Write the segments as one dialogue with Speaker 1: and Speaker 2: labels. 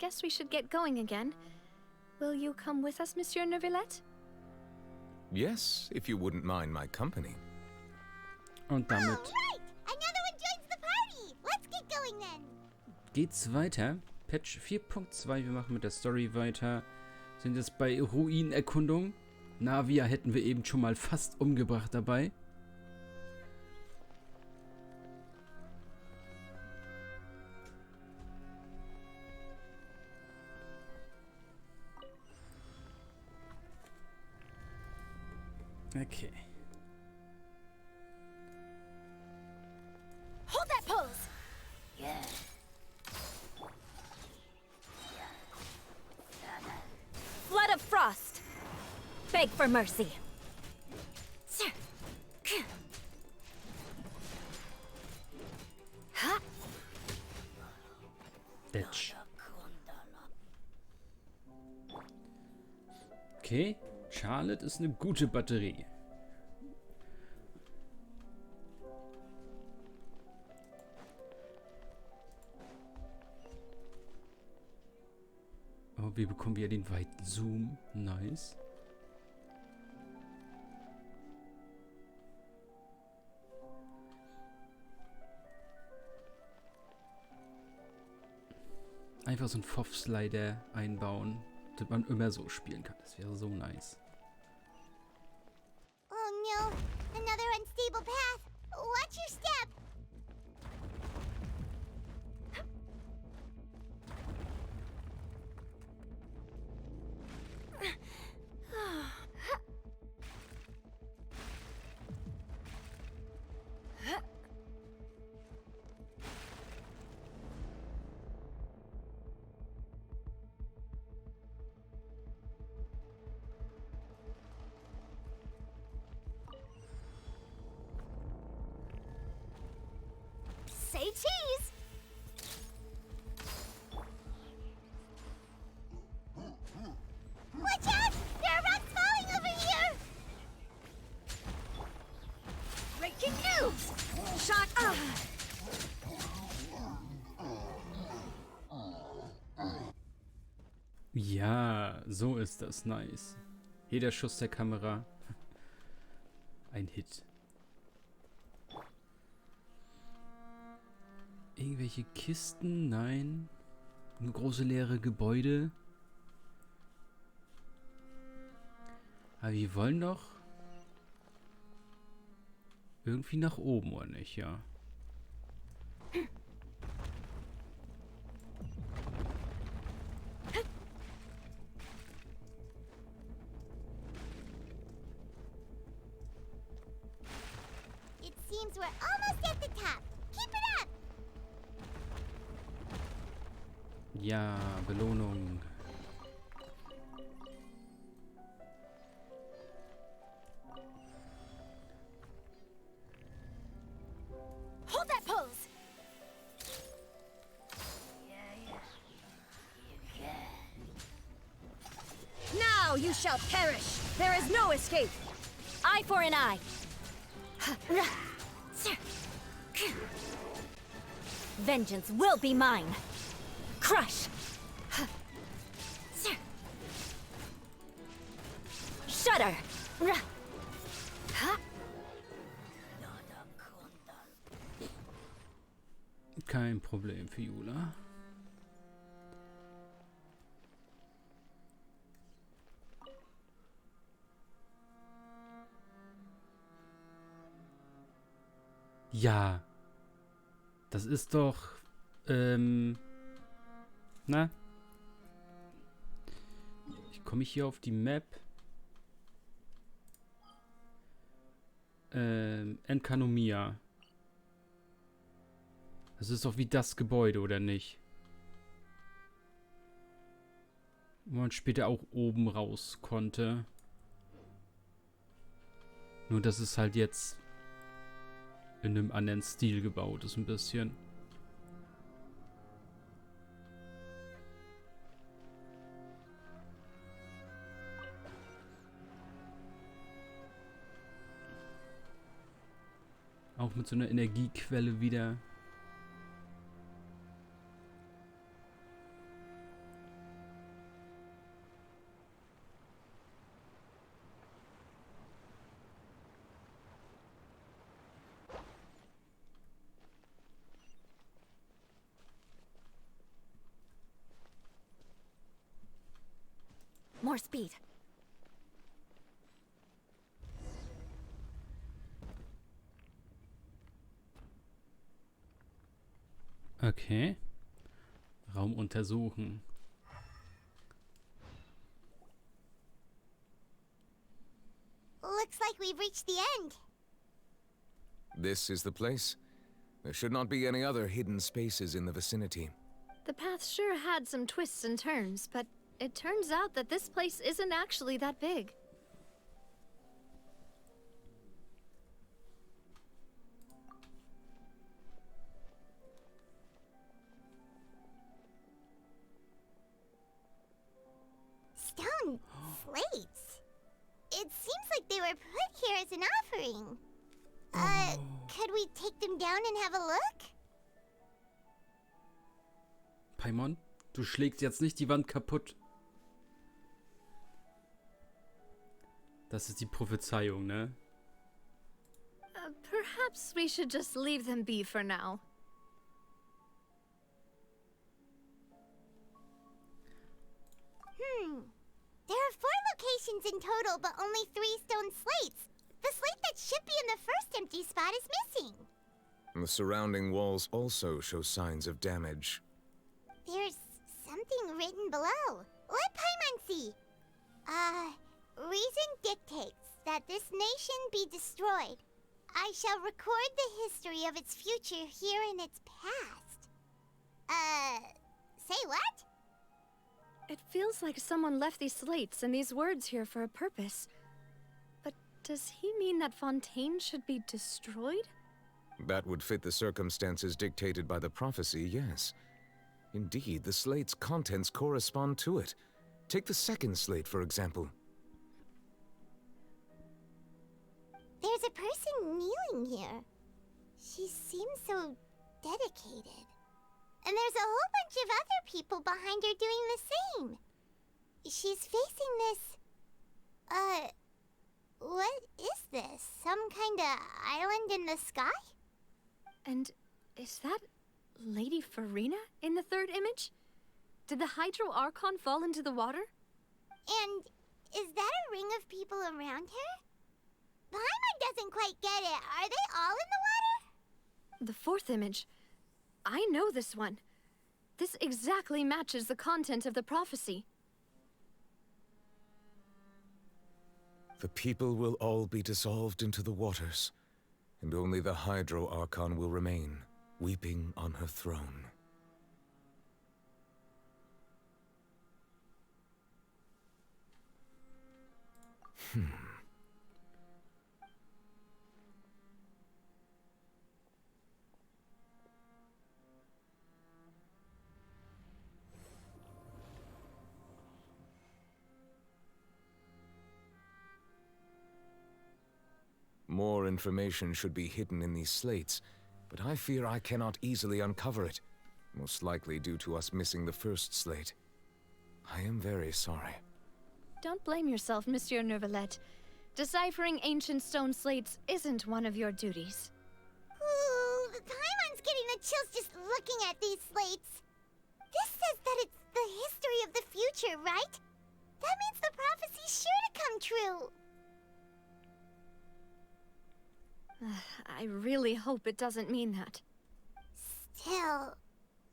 Speaker 1: guess we should get going again. Will you come with us, Monsieur Neuvillette?
Speaker 2: Yes, if you wouldn't mind my company.
Speaker 3: Und damit
Speaker 4: Right! Another one joins the party! Let's get going then!
Speaker 3: geht's weiter. Patch 4.2, wir machen mit der Story weiter. Sind jetzt bei Ruinenerkundung. Navia hätten wir eben schon mal fast umgebracht dabei. Okay.
Speaker 4: Hold that pose! Yeah.
Speaker 1: Flood of frost! Beg for mercy!
Speaker 3: Bitch. Okay, Charlotte ist eine gute Batterie. Oh, wir bekommen wieder den weiten Zoom. Nice. Einfach so einen FOV-Slider einbauen, dass man immer so spielen kann. Das wäre so nice.
Speaker 4: Oh no, another unstable path. Watch your step. Say cheese! Watch out! There are rocks falling over here! Breaking news! Shot up!
Speaker 3: Ja, so ist das nice. Jeder Schuss der Kamera. Ein Hit. Irgendwelche Kisten? Nein. Nur große leere Gebäude. Aber wir wollen doch irgendwie nach oben, oder nicht? Ja.
Speaker 4: It seems we're almost at the top. Keep it up!
Speaker 3: Ja, Belohnung.
Speaker 4: Hold that pose!
Speaker 1: Now you shall perish! There is no escape! Eye for an eye! Vengeance will be mine! Crush! Shudder!
Speaker 3: Kein Problem, Fiula. Ja. Das ist doch... Na? Komme ich hier auf die Map? Enkanomia. Das ist doch wie das Gebäude, oder nicht? Wo man später auch oben raus konnte. Nur, dass es halt jetzt in einem anderen Stil gebaut ist, ein bisschen. Auch mit so einer Energiequelle wieder.
Speaker 1: More speed.
Speaker 3: Okay. Raum untersuchen.
Speaker 4: Looks like we've reached the end.
Speaker 2: This is the place. There should not be any other hidden spaces in the vicinity.
Speaker 1: The path sure had some twists and turns, but it turns out that this place isn't actually that big.
Speaker 4: Stone slates. It seems like they were put here as an offering. Could we take them down and have a look?
Speaker 3: Paimon, du schlägst jetzt nicht die Wand kaputt. Das ist die Prophezeiung, ne?
Speaker 1: Perhaps we should just leave them be for now.
Speaker 4: There are 4 locations in total, but only 3 stone slates. The slate that should be in the first empty spot is missing.
Speaker 2: The surrounding walls also show signs of damage.
Speaker 4: There's something written below. Let Paimon see. Reason dictates that this nation be destroyed. I shall record the history of its future here in its past. Say what?
Speaker 1: It feels like someone left these slates and these words here for a purpose. But does he mean that Fontaine should be destroyed?
Speaker 2: That would fit the circumstances dictated by the prophecy, yes. Indeed, the slate's contents correspond to it. Take the second slate, for example.
Speaker 4: There's a person kneeling here. She seems so dedicated. And there's a whole bunch of other people behind her doing the same. She's facing this... what is this? Some kind of island in the sky?
Speaker 1: And is that Lady Farina in the third image? Did the Hydro Archon fall into the water?
Speaker 4: And is that a ring of people around her? Paimon doesn't quite get it. Are they all in the water?
Speaker 1: The fourth image. I know this one. This exactly matches the content of the prophecy.
Speaker 2: The people will all be dissolved into the waters, and only the Hydro Archon will remain, weeping on her throne. More information should be hidden in these slates, but I fear I cannot easily uncover it, most likely due to us missing the first slate. I am very sorry.
Speaker 1: Don't blame yourself, Monsieur Neuvillette. Deciphering ancient stone slates isn't one of your duties.
Speaker 4: Ooh, Paimon's getting the chills just looking at these slates. This says that it's the history of the future, right? That means the prophecy's sure to come true.
Speaker 1: I really hope it doesn't mean that.
Speaker 4: Still,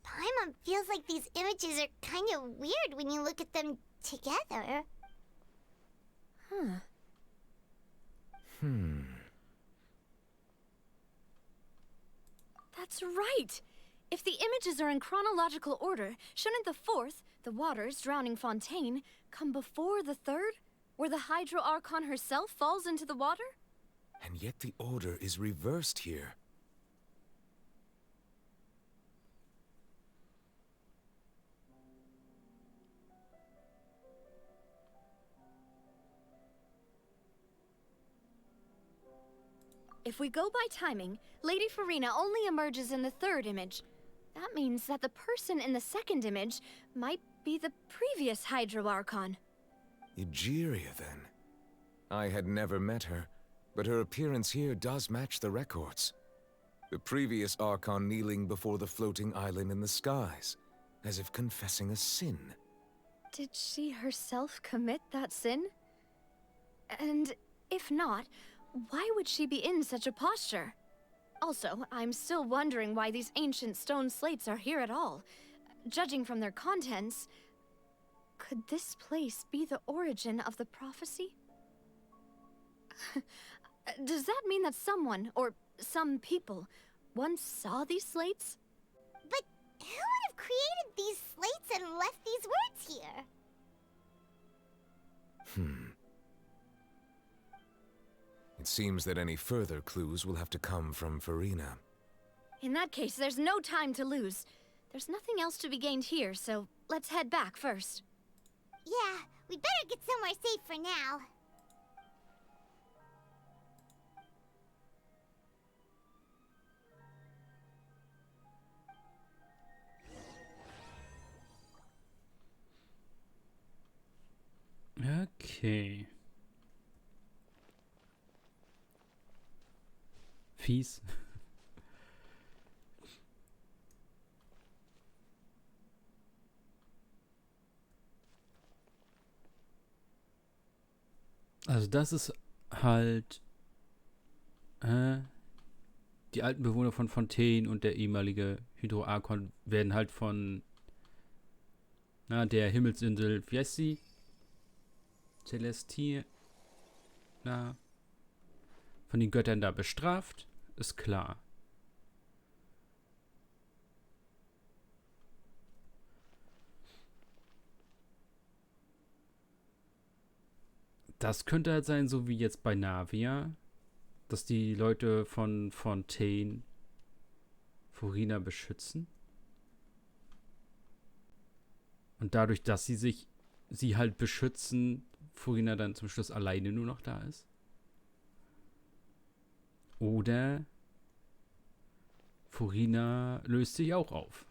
Speaker 4: Paimon feels like these images are kind of weird when you look at them together.
Speaker 1: That's right! If the images are in chronological order, shouldn't the fourth, the waters drowning Fontaine, come before the third, where the Hydro Archon herself falls into the water?
Speaker 2: And yet the order is reversed here.
Speaker 1: If we go by timing, Lady Farina only emerges in the third image. That means that the person in the second image might be the previous Hydro Archon.
Speaker 2: Egeria, then. I had never met her, but her appearance here does match the records. The previous Archon kneeling before the floating island in the skies, as if confessing a sin.
Speaker 1: Did she herself commit that sin? And if not, why would she be in such a posture? Also, I'm still wondering why these ancient stone slates are here at all. Judging from their contents, could this place be the origin of the prophecy? Does that mean that someone, or some people, once saw these slates?
Speaker 4: But who would have created these slates and left these words here?
Speaker 2: It seems that any further clues will have to come from Farina.
Speaker 1: In that case, there's no time to lose. There's nothing else to be gained here, so let's head back first.
Speaker 4: Yeah, we'd better get somewhere safe for now.
Speaker 3: Okay. Fies. Also das ist halt die alten Bewohner von Fontaine und der ehemalige Hydroarchon werden halt von der Himmelsinsel, wie heißt sie? Celestia, von den Göttern da bestraft, ist klar. Das könnte halt sein, so wie jetzt bei Navia, dass die Leute von Fontaine Farina beschützen. Und dadurch, dass sie halt beschützen, Farina dann zum Schluss alleine nur noch da ist. Oder Farina löst sich auch auf.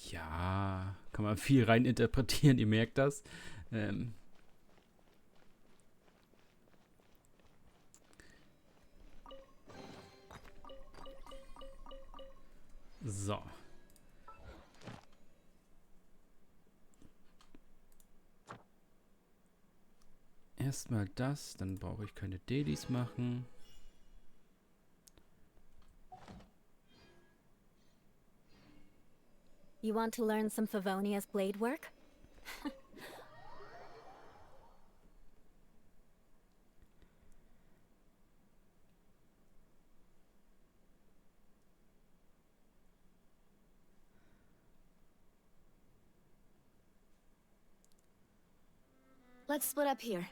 Speaker 3: Ja, kann man viel rein interpretieren, ihr merkt das. So. Erstmal das, dann brauche ich keine Dailies machen.
Speaker 5: You want to learn some Favonia's blade work?
Speaker 1: Let's split up here.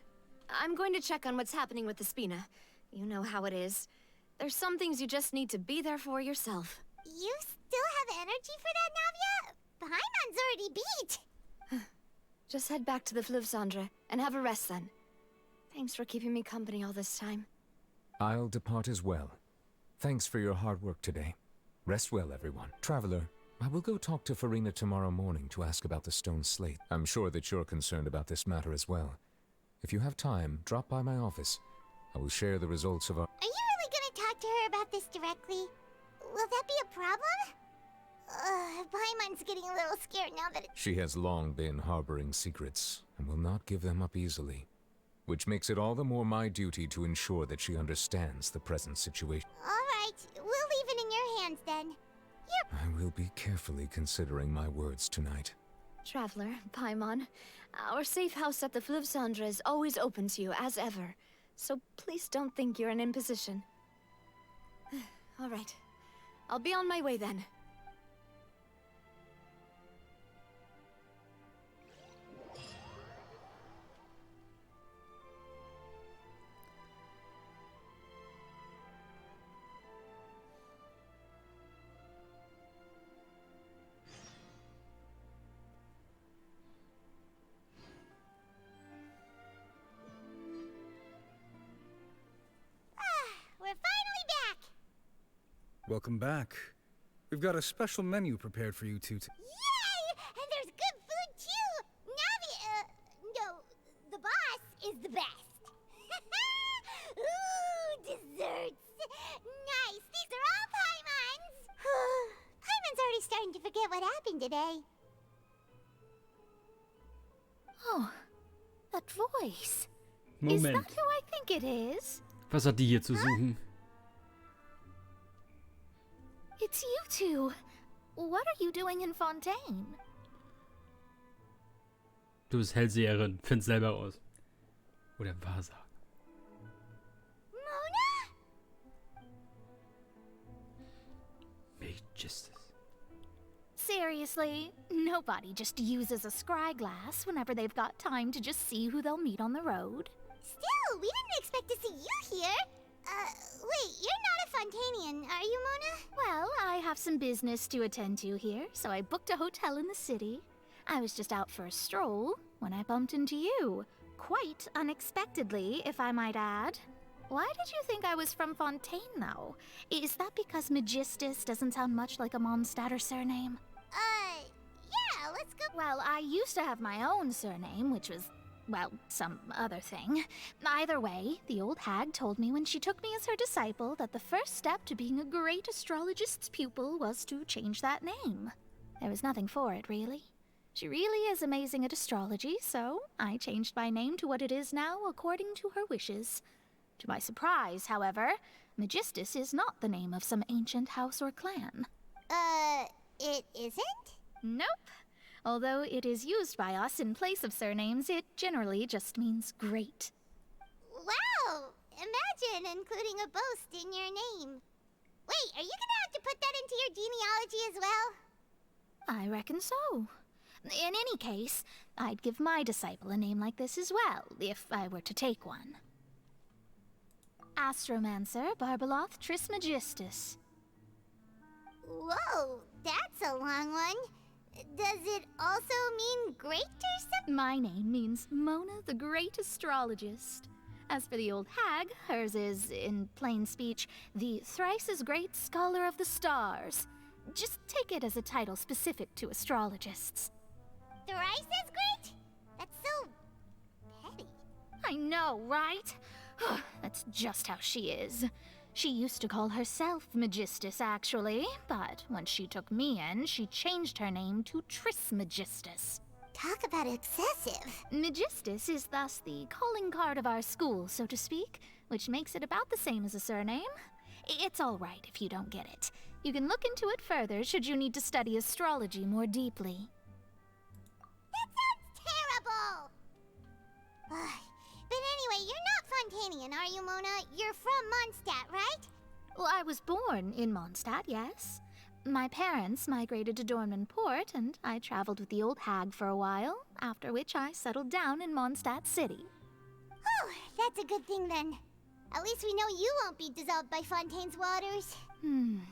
Speaker 1: I'm going to check on what's happening with the Spina. You know how it is. There's some things you just need to be there for yourself.
Speaker 4: You still have energy for that, Navia? Paimon's already beat.
Speaker 1: Just head back to the Fleuve Cendre and have a rest then. Thanks for keeping me company all this time.
Speaker 2: I'll depart as well. Thanks for your hard work today. Rest well, everyone. Traveler, I will go talk to Farina tomorrow morning to ask about the stone slate. I'm sure that you're concerned about this matter as well. If you have time, drop by my office. I will share the results of our...
Speaker 4: Are you really gonna talk to her about this directly? Will that be a problem? Paimon's getting a little scared now that
Speaker 2: She has long been harboring secrets, and will not give them up easily. Which makes it all the more my duty to ensure that she understands the present situation.
Speaker 4: Alright, we'll leave it in your hands then.
Speaker 2: I will be carefully considering my words tonight.
Speaker 1: Traveler, Paimon, our safe house at the Fleuve Cendre is always open to you, as ever. So please don't think you're an imposition. All right. I'll be on my way then.
Speaker 4: We're finally back!
Speaker 6: Welcome back. We've got a special menu prepared for you two.
Speaker 4: Yay! And there's good food too! No, the boss is the best. Ooh, desserts! Nice, these are all Paimon's! at what happened today.
Speaker 5: Oh, that voice. Is
Speaker 3: Moment.
Speaker 5: that who I think it is?
Speaker 3: Was hat die hier zu suchen?
Speaker 5: It's you two. What are you doing in Fontaine?
Speaker 3: Du bist Hellseherin. Find's selber raus. Oder Wahrsager.
Speaker 4: Mona?
Speaker 3: Justice.
Speaker 5: Seriously, nobody just uses a scry glass whenever they've got time to just see who they'll meet on the road.
Speaker 4: Still, we didn't expect to see you here. Wait, you're not a Fontanian, are you, Mona?
Speaker 5: Well, I have some business to attend to here, so I booked a hotel in the city. I was just out for a stroll when I bumped into you. Quite unexpectedly, if I might add. Why did you think I was from Fontaine, though? Is that because Magistus doesn't sound much like a Mondstadter surname?
Speaker 4: Yeah, let's go.
Speaker 5: Well, I used to have my own surname, which was, well, some other thing. Either way, the old hag told me when she took me as her disciple that the first step to being a great astrologist's pupil was to change that name. There was nothing for it, really. She really is amazing at astrology, so I changed my name to what it is now according to her wishes. To my surprise, however, Magistus is not the name of some ancient house or clan.
Speaker 4: It isn't?
Speaker 5: Nope. Although it is used by us in place of surnames, it generally just means great.
Speaker 4: Wow! Imagine including a boast in your name. Wait, are you gonna have to put that into your genealogy as well?
Speaker 5: I reckon so. In any case, I'd give my disciple a name like this as well, if I were to take one. Astromancer Barbaloth Trismegistus.
Speaker 4: Whoa, that's a long one. Does it also mean great or something?
Speaker 5: My name means Mona the Great Astrologist. As for the old hag, hers is, in plain speech, the thrice-as-great Scholar of the Stars. Just take it as a title specific to astrologists.
Speaker 4: Thrice as great? That's so petty.
Speaker 5: I know, right? That's just how she is. She used to call herself Magistus, actually, but when she took me in, she changed her name to Trismegistus.
Speaker 4: Talk about excessive.
Speaker 5: Magistus is thus the calling card of our school, so to speak, which makes it about the same as a surname. It's all right if you don't get it. You can look into it further should you need to study astrology more deeply.
Speaker 4: That sounds terrible! But anyway, you're not Fontanian, are you, Mona? You're from Mondstadt, right?
Speaker 5: Well, I was born in Mondstadt, yes. My parents migrated to Dornman Port, and I traveled with the old hag for a while, after which I settled down in Mondstadt City.
Speaker 4: Oh, that's a good thing then. At least we know you won't be dissolved by Fontaine's waters.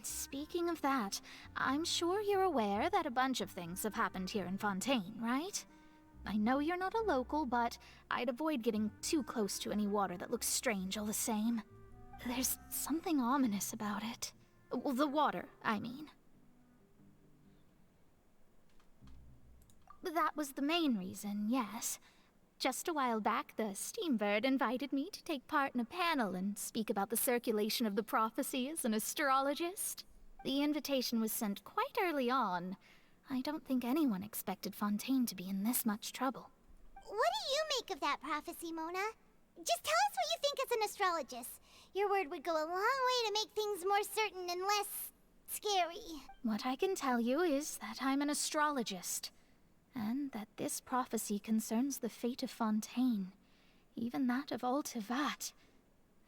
Speaker 5: Speaking of that, I'm sure you're aware that a bunch of things have happened here in Fontaine, right? I know you're not a local, but I'd avoid getting too close to any water that looks strange all the same. There's something ominous about it. Well, the water, I mean. That was the main reason, yes. Just a while back, the Steambird invited me to take part in a panel and speak about the circulation of the prophecy as an astrologist. The invitation was sent quite early on. I don't think anyone expected Fontaine to be in this much trouble.
Speaker 4: What do you make of that prophecy, Mona? Just tell us what you think as an astrologist. Your word would go a long way to make things more certain and less scary.
Speaker 5: What I can tell you is that I'm an astrologist, and that this prophecy concerns the fate of Fontaine, even that of all Tevat.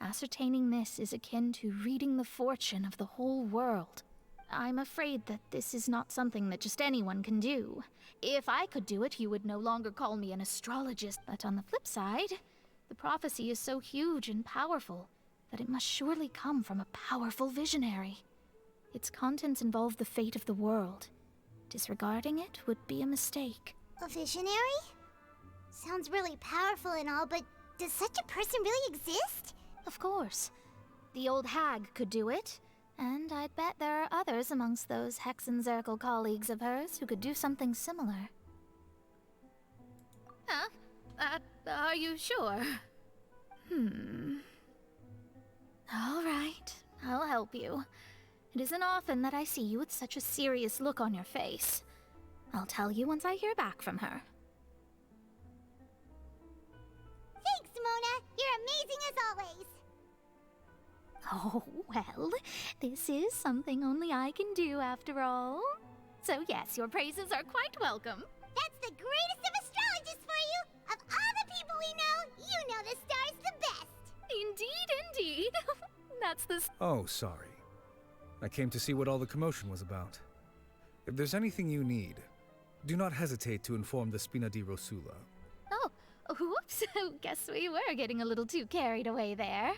Speaker 5: Ascertaining this is akin to reading the fortune of the whole world. I'm afraid that this is not something that just anyone can do. If I could do it, you would no longer call me an astrologist, but on the flip side, the prophecy is so huge and powerful that it must surely come from a powerful visionary. Its contents involve the fate of the world. Disregarding it would be a mistake.
Speaker 4: A visionary? Sounds really powerful and all, but does such a person really exist?
Speaker 5: Of course. The old hag could do it, and I'd bet there are others amongst those Hexenzirkel colleagues of hers who could do something similar. Huh? Are you sure? All right, I'll help you. It isn't often that I see you with such a serious look on your face. I'll tell you once I hear back from her.
Speaker 4: Thanks, Mona. You're amazing as always.
Speaker 5: Oh, well, this is something only I can do after all. So yes, your praises are quite welcome.
Speaker 4: That's the greatest of astrologists for you. Of all the people we know, you know the star's the best.
Speaker 5: Indeed, indeed. That's the...
Speaker 6: Oh, sorry. I came to see what all the commotion was about. If there's anything you need, do not hesitate to inform the Spina di Rosula.
Speaker 5: Oh, whoops. Guess we were getting a little too carried away there.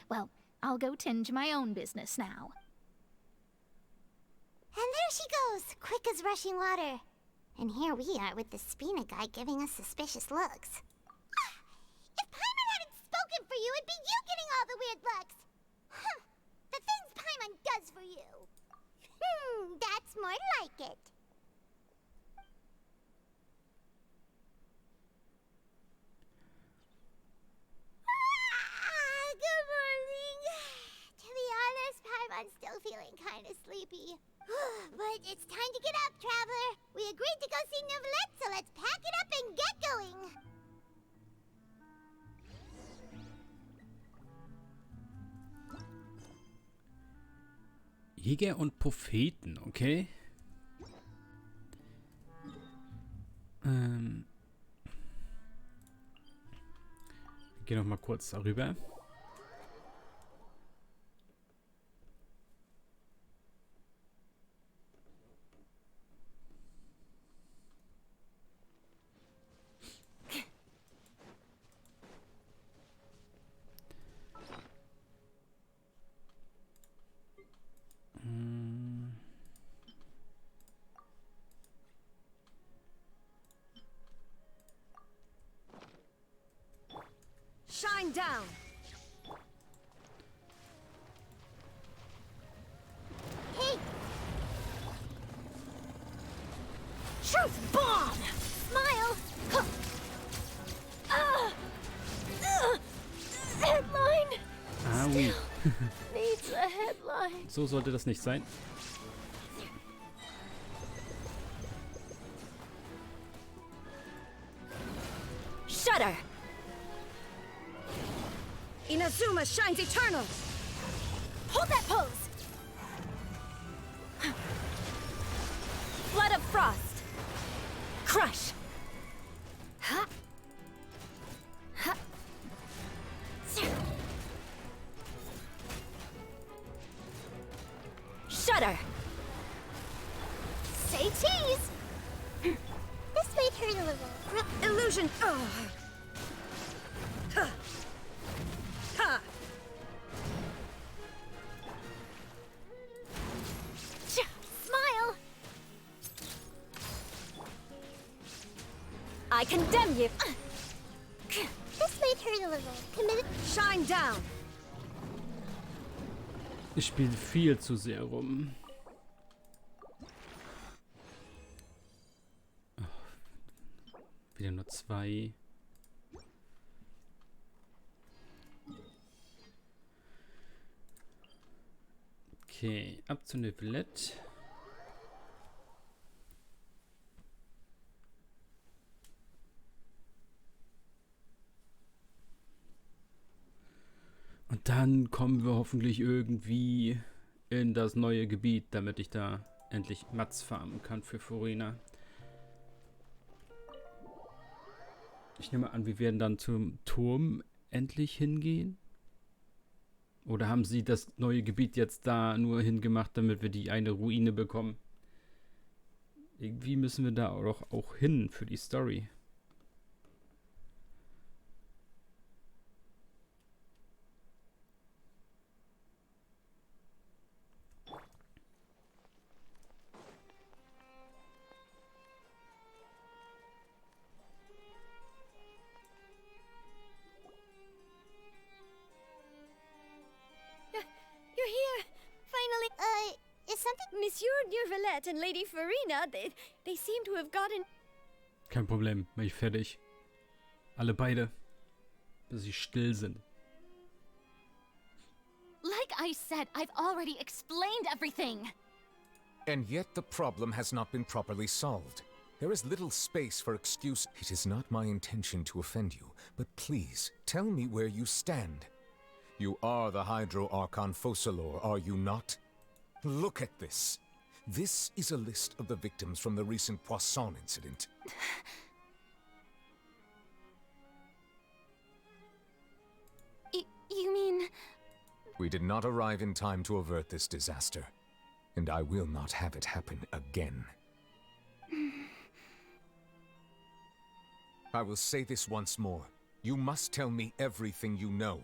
Speaker 5: Well, I'll go tend to my own business now.
Speaker 4: And there she goes, quick as rushing water. And here we are with the Spina guy giving us suspicious looks. If Paimon hadn't spoken for you, it'd be you getting all the weird looks. Huh. The things Paimon does for you. That's more like it. Good morning. To be honest, Paimon's still feeling kind of sleepy. But it's time to get up, traveler. We agreed to go see Neuvillette, so let's pack it up and get going.
Speaker 3: Jäger und Propheten, okay. Wir gehen noch mal kurz darüber.
Speaker 1: Shine down!
Speaker 4: Hey!
Speaker 1: Truth bomb!
Speaker 4: Smile!
Speaker 1: Headline!
Speaker 3: Ah, oui.
Speaker 1: Needs a headline.
Speaker 3: So sollte das nicht sein.
Speaker 1: Shudder! Inazuma shines eternal! Hold that pose! Flood of frost! Crush! Ha! Ha! Shudder!
Speaker 4: Say cheese! This might hurt a little.
Speaker 1: Illusion! Oh. Ha! Ha!
Speaker 4: Smile!
Speaker 1: I condemn you!
Speaker 4: This might hurt a little. Commit.
Speaker 1: Shine down!
Speaker 3: Ich spiele viel zu sehr rum. Oh, wieder nur 2. Okay, ab zu Neuvillette. Und dann kommen wir hoffentlich irgendwie in das neue Gebiet, damit ich da endlich Mats farmen kann für Furina. Ich nehme an, wir werden dann zum Turm endlich hingehen. Oder haben sie das neue Gebiet jetzt da nur hingemacht, damit wir die eine Ruine bekommen? Irgendwie müssen wir da auch hin für die Story.
Speaker 1: You're here! Finally!
Speaker 4: Is something...
Speaker 1: Monsieur Neuvillette and Lady Furina, they seem to have gotten...
Speaker 3: Kein Problem, bin ich fertig. Alle beide. Bis sie still sind.
Speaker 1: Like I said, I've already explained everything.
Speaker 2: And yet the problem has not been properly solved. There is little space for excuse. It is not my intention to offend you, but please, tell me where you stand. You are the Hydro Archon Focalor, are you not? Look at this. This is a list of the victims from the recent Poisson incident.
Speaker 1: You mean...
Speaker 2: We did not arrive in time to avert this disaster, and I will not have it happen again. I will say this once more. You must tell me everything you know.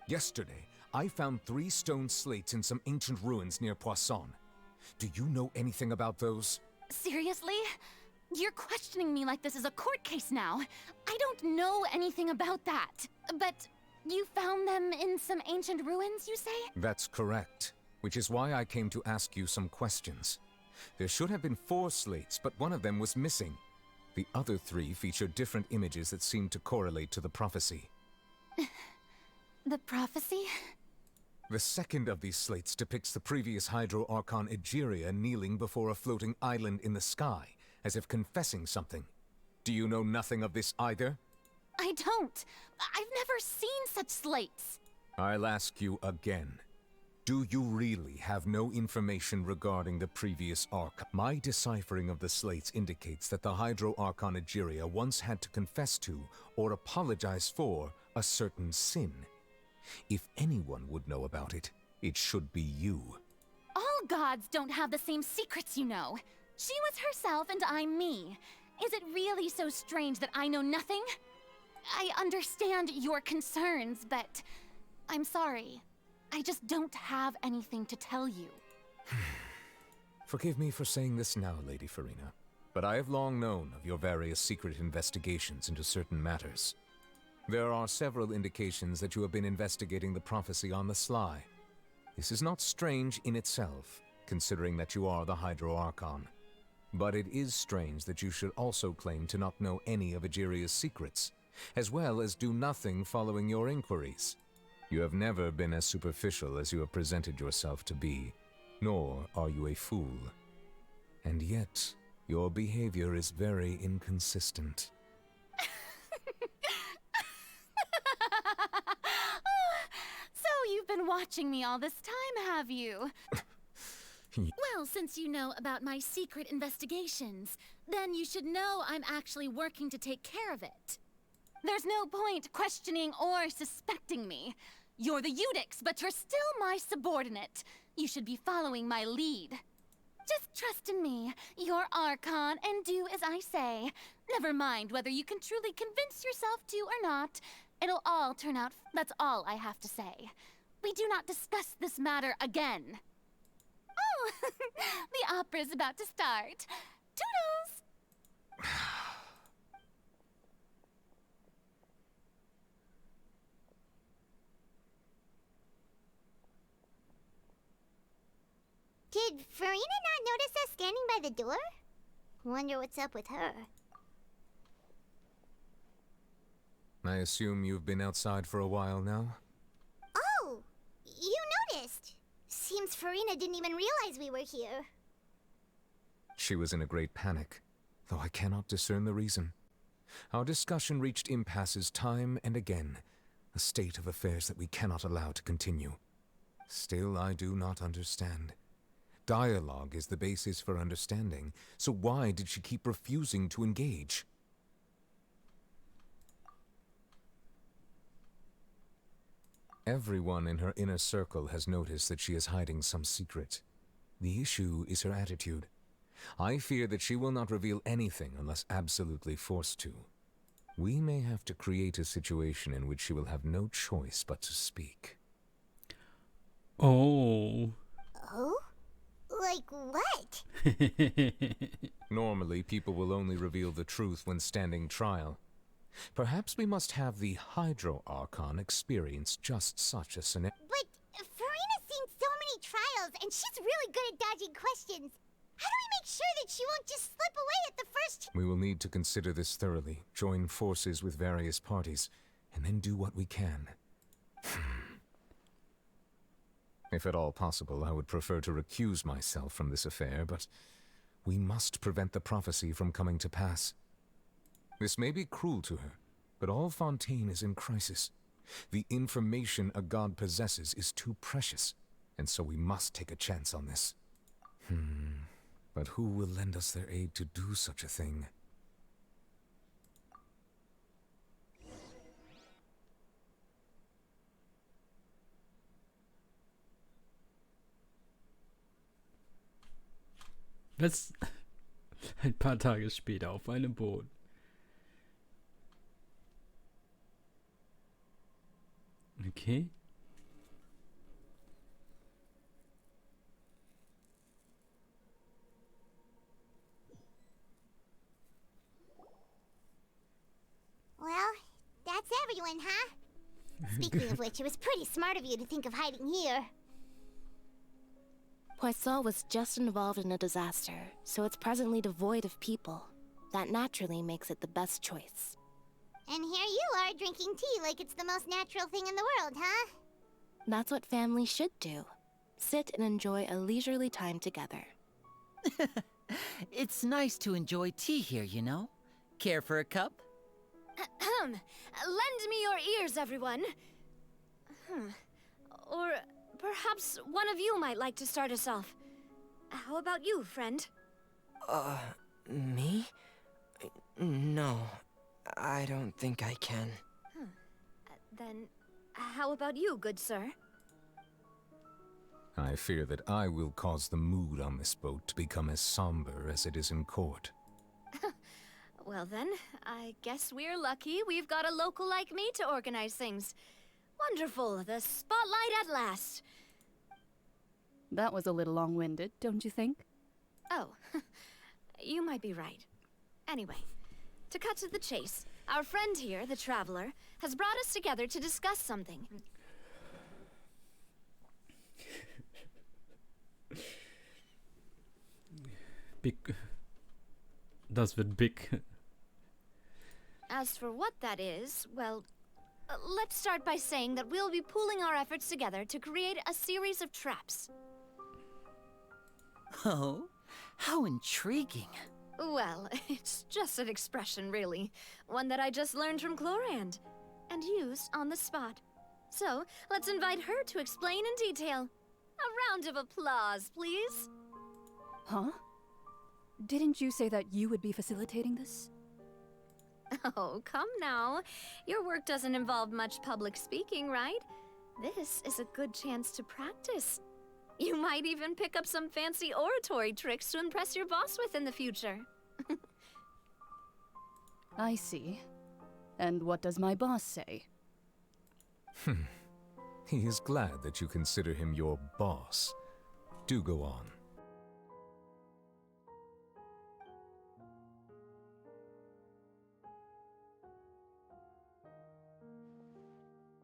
Speaker 2: Yesterday, I found 3 stone slates in some ancient ruins near Poisson. Do you know anything about those?
Speaker 1: Seriously? You're questioning me like this is a court case now. I don't know anything about that. But you found them in some ancient ruins, you say?
Speaker 2: That's correct, which is why I came to ask you some questions. There should have been 4 slates, but one of them was missing. The other 3 feature different images that seem to correlate to the prophecy.
Speaker 1: The prophecy?
Speaker 2: The second of these slates depicts the previous Hydro Archon Egeria kneeling before a floating island in the sky, as if confessing something. Do you know nothing of this either?
Speaker 1: I don't. I've never seen such slates.
Speaker 2: I'll ask you again. Do you really have no information regarding the previous Archon? My deciphering of the slates indicates that the Hydro Archon Egeria once had to confess to, or apologize for, a certain sin. If anyone would know about it, it should be you.
Speaker 1: All gods don't have the same secrets, you know. She was herself and I'm me. Is it really so strange that I know nothing? I understand your concerns, but I'm sorry. I just don't have anything to tell you.
Speaker 2: Forgive me for saying this now, Lady Farina, but I have long known of your various secret investigations into certain matters. There are several indications that you have been investigating the prophecy on the sly. This is not strange in itself, considering that you are the Hydro Archon. But it is strange that you should also claim to not know any of Egeria's secrets, as well as do nothing following your inquiries. You have never been as superficial as you have presented yourself to be, nor are you a fool. And yet, your behavior is very inconsistent.
Speaker 1: So you've been watching me all this time, have you? Well, since you know about my secret investigations, then you should know I'm actually working to take care of it. There's no point questioning or suspecting me. You're the Eudix, but you're still my subordinate. You should be following my lead. Just trust in me, you're Archon, and do as I say. Never mind whether you can truly convince yourself to or not. It'll all turn out. That's all I have to say. We do not discuss this matter again. Oh, the opera's about to start. Toodles!
Speaker 4: Did Farina not notice us standing by the door? Wonder what's up with her.
Speaker 2: I assume you've been outside for a while now?
Speaker 4: Oh, you noticed. Seems Farina didn't even realize we were here.
Speaker 2: She was in a great panic, though I cannot discern the reason. Our discussion reached impasses time and again, a state of affairs that we cannot allow to continue. Still, I do not understand. Dialogue is the basis for understanding, so why did she keep refusing to engage? Everyone in her inner circle has noticed that she is hiding some secret. The issue is her attitude. I fear that she will not reveal anything unless absolutely forced to. We may have to create a situation in which she will have no choice but to speak.
Speaker 3: Oh.
Speaker 4: Oh? Like what?
Speaker 2: Normally, people will only reveal the truth when standing trial. Perhaps we must have the Hydro Archon experience just such a scenario.
Speaker 4: But Farina's seen so many trials, and she's really good at dodging questions. How do we make sure that she won't just slip away at the first...
Speaker 2: We will need to consider this thoroughly, join forces with various parties, and then do what we can. If at all possible, I would prefer to recuse myself from this affair, but we must prevent the prophecy from coming to pass. This may be cruel to her, but all Fontaine is in crisis. The information a god possesses is too precious, and so we must take a chance on this. But who will lend us their aid to do such a thing?
Speaker 3: Was? Ein paar Tage später auf einem Boot. Okay.
Speaker 4: Well, that's everyone, huh? Speaking of which, it was pretty smart of you to think of hiding here.
Speaker 7: Poisson was just involved in a disaster, so it's presently devoid of people. That naturally makes it the best choice.
Speaker 4: And here you are drinking tea like it's the most natural thing in the world, huh?
Speaker 7: That's what families should do. Sit and enjoy a leisurely time together.
Speaker 8: It's nice to enjoy tea here, you know? Care for a cup?
Speaker 1: Lend me your ears, everyone. Or perhaps one of you might like to start us off. How about you, friend?
Speaker 9: Me? No, I don't think I can.
Speaker 1: Then, how about you, good sir?
Speaker 2: I fear that I will cause the mood on this boat to become as somber as it is in court.
Speaker 1: Well then, I guess we're lucky we've got a local like me to organize things. Wonderful, the spotlight at last.
Speaker 10: That was a little long-winded, don't you think?
Speaker 1: Oh, you might be right. Anyway, to cut to the chase, our friend here, the Traveler, has brought us together to discuss something.
Speaker 3: Das wird big.
Speaker 1: As for what that is, well, let's start by saying that we'll be pooling our efforts together to create a series of traps.
Speaker 8: Oh, how intriguing.
Speaker 1: Well, it's just an expression, really. One that I just learned from Chlorand, and used on the spot. So, let's invite her to explain in detail. A round of applause, please.
Speaker 10: Huh? Didn't you say that you would be facilitating this?
Speaker 1: Oh, come now. Your work doesn't involve much public speaking, right? This is a good chance to practice. You might even pick up some fancy oratory tricks to impress your boss with in the future.
Speaker 10: I see. And what does my boss say?
Speaker 2: He is glad that you consider him your boss. Do go on.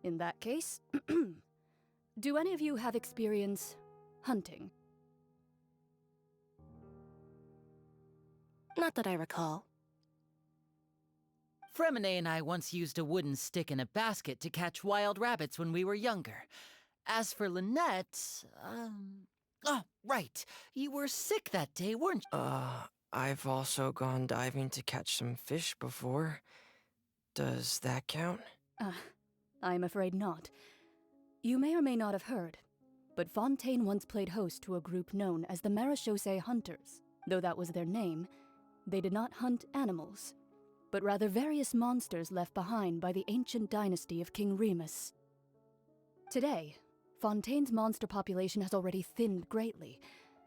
Speaker 10: In that case, do any of you have experience hunting?
Speaker 7: Not that I recall.
Speaker 8: Fremine and I once used a wooden stick in a basket to catch wild rabbits when we were younger. As for Lynette, oh, right. You were sick that day, weren't you?
Speaker 9: I've also gone diving to catch some fish before. Does that count?
Speaker 10: I'm afraid not. You may or may not have heard, but Fontaine once played host to a group known as the Marechaussee Hunters. Though that was their name, they did not hunt animals, but rather various monsters left behind by the ancient dynasty of King Remus. Today, Fontaine's monster population has already thinned greatly,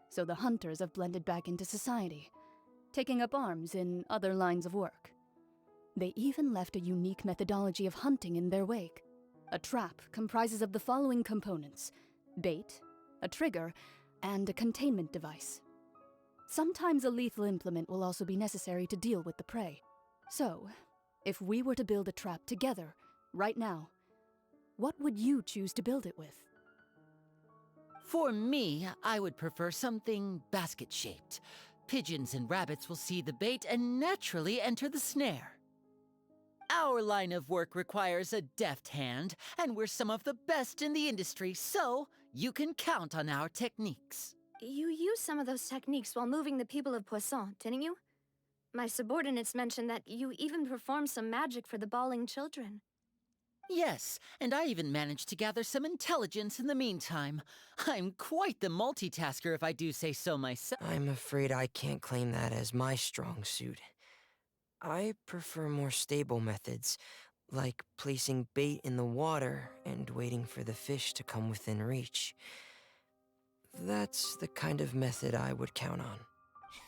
Speaker 10: so the hunters have blended back into society, taking up arms in other lines of work. They even left a unique methodology of hunting in their wake. A trap comprises of the following components: bait, a trigger, and a containment device. Sometimes a lethal implement will also be necessary to deal with the prey. So, if we were to build a trap together, right now, what would you choose to build it with?
Speaker 8: For me, I would prefer something basket-shaped. Pigeons and rabbits will see the bait and naturally enter the snare. Our line of work requires a deft hand, and we're some of the best in the industry, so You can count on our techniques.
Speaker 1: You used some of those techniques while moving the people of Poisson, didn't you? My subordinates mentioned that you even performed some magic for the bawling children.
Speaker 8: Yes, and I even managed to gather some intelligence in the meantime. I'm quite the multitasker if I do say so myself.
Speaker 9: I'm afraid I can't claim that as my strong suit. I prefer more stable methods, like placing bait in the water and waiting for the fish to come within reach. That's the kind of method I would count on.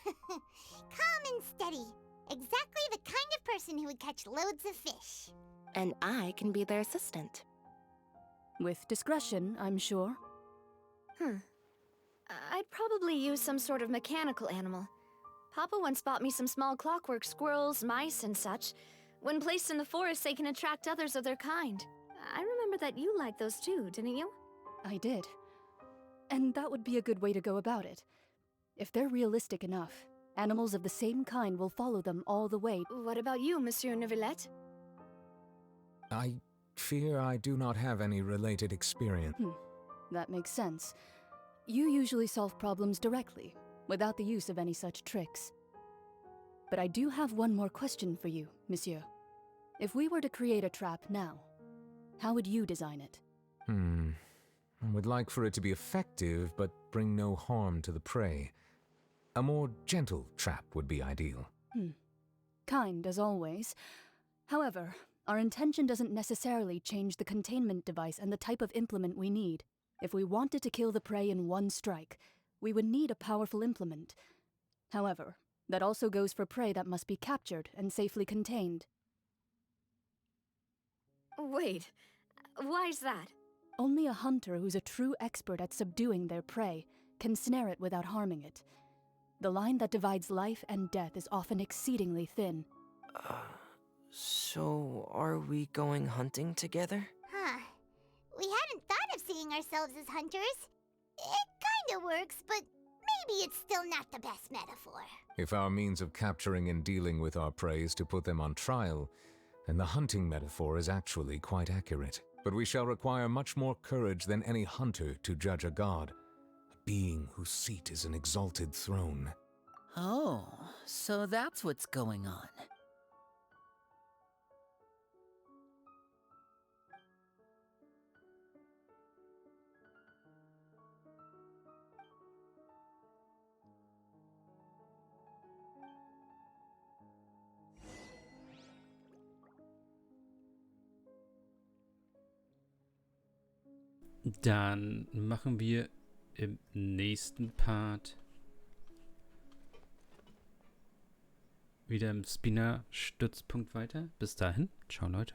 Speaker 4: Calm and steady. Exactly the kind of person who would catch loads of fish.
Speaker 7: And I can be their assistant.
Speaker 10: With discretion, I'm sure.
Speaker 1: I'd probably use some sort of mechanical animal. Papa once bought me some small clockwork squirrels, mice, and such. When placed in the forest, they can attract others of their kind. I remember that you liked those too, didn't you?
Speaker 10: I did. And that would be a good way to go about it. If they're realistic enough, animals of the same kind will follow them all the way.
Speaker 1: What about you, Monsieur Neuvillette?
Speaker 2: I fear I do not have any related experience.
Speaker 10: That makes sense. You usually solve problems directly, without the use of any such tricks. But I do have one more question for you, Monsieur. If we were to create a trap now, how would you design it?
Speaker 2: I would like for it to be effective, but bring no harm to the prey. A more gentle trap would be ideal.
Speaker 10: Kind, as always. However, our intention doesn't necessarily change the containment device and the type of implement we need. If we wanted to kill the prey in one strike, we would need a powerful implement. However, that also goes for prey that must be captured and safely contained.
Speaker 1: Wait, why's that?
Speaker 10: Only a hunter who's a true expert at subduing their prey can snare it without harming it. The line that divides life and death is often exceedingly thin.
Speaker 9: So are we going hunting together?
Speaker 4: Huh. We hadn't thought of seeing ourselves as hunters. It kinda works, but maybe it's still not the best metaphor.
Speaker 2: If our means of capturing and dealing with our prey is to put them on trial, then the hunting metaphor is actually quite accurate. But we shall require much more courage than any hunter to judge a god, a being whose seat is an exalted throne.
Speaker 8: Oh, so that's what's going on.
Speaker 3: Dann machen wir im nächsten Part wieder im Spinner-Stützpunkt weiter. Bis dahin, ciao Leute.